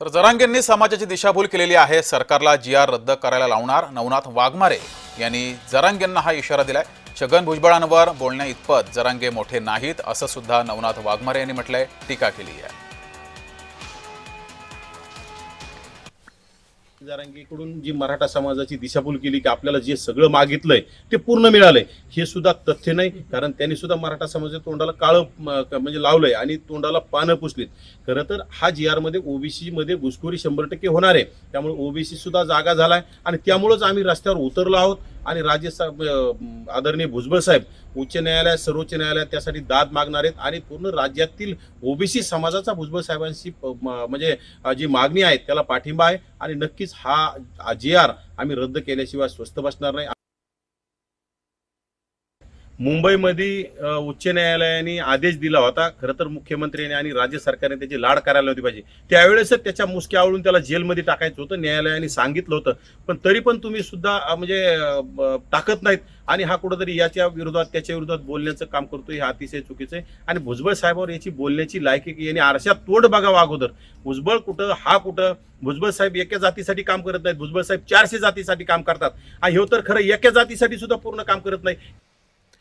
तर जरांगेंनी समाजाची दिशाभूल केलेली आहे। सरकारला GR रद्द करायला लावणार। नवनाथ वाघमारे यांनी जरांगेंना हा इशारा दिलाय। छगन भुजबळांवर बोलण्या इतपत जरांगे मोठे नाहीत असं सुद्धा नवनाथ वाघमारे यांनी म्हटलंय, टीका केली आहे। जरांगेकडून जी मराठा समाजाची दिशाभूल केली की आपल्याला जे सगळं मागितलंय ते पूर्ण मिळालंय हे सुद्धा तथ्य नाही। कारण त्यांनी सुद्धा मराठा समाजाच्या तोंडाला काळं म्हणजे लावलंय आणि तोंडाला पानं पुसलीत। खरं तर हा GR मध्ये ओबीसी मध्ये घुसखोरी 100% होणार आहे। त्यामुळे ओबीसी सुद्धा जागा झालाय आणि त्यामुळेच आम्ही रस्त्यावर उतरलो आहोत आणि आदरणीय भुजबळ साहेब उच्च न्यायालयात सर्वोच्च न्यायालयात त्यासाठी दाद मागणार आहेत आणि पूर्ण राज्यातील ओबीसी समाजाचा भुजबळ साहेबांशी म्हणजे जी मागणी आहे त्याला पाठिंबा आहे आणि नक्कीच हा GR आम्ही रद्द केल्याशिवाय स्वस्थ बसणार नाही। मुंबईमध्ये उच्च न्यायालयाने आदेश दिला होता। खरं तर मुख्यमंत्र्यांनी आणि राज्य सरकारने त्याची लाड करायला होती पाहिजे। त्यावेळेसच त्याच्या मुसक्या आवळून त्याला जेलमध्ये टाकायचं होतं, न्यायालयाने सांगितलं होतं। पण तरी पण तुम्ही सुद्धा म्हणजे टाकत नाहीत आणि हा कुठेतरी याच्या विरोधात त्याच्या विरोधात बोलण्याचं काम करतोय, हे अतिशय चुकीचं आहे। आणि भुजबळ साहेबांवर याची बोलण्याची लायकी यांनी आरशात तोड बघावं अगोदर। भुजबळ कुठं हा कुठं, भुजबळ साहेब एका जातीसाठी काम करत नाहीत, भुजबळ साहेब 400 जातीसाठी काम करतात आणि हे तर खरं एका जातीसाठी सुद्धा पूर्ण काम करत नाही।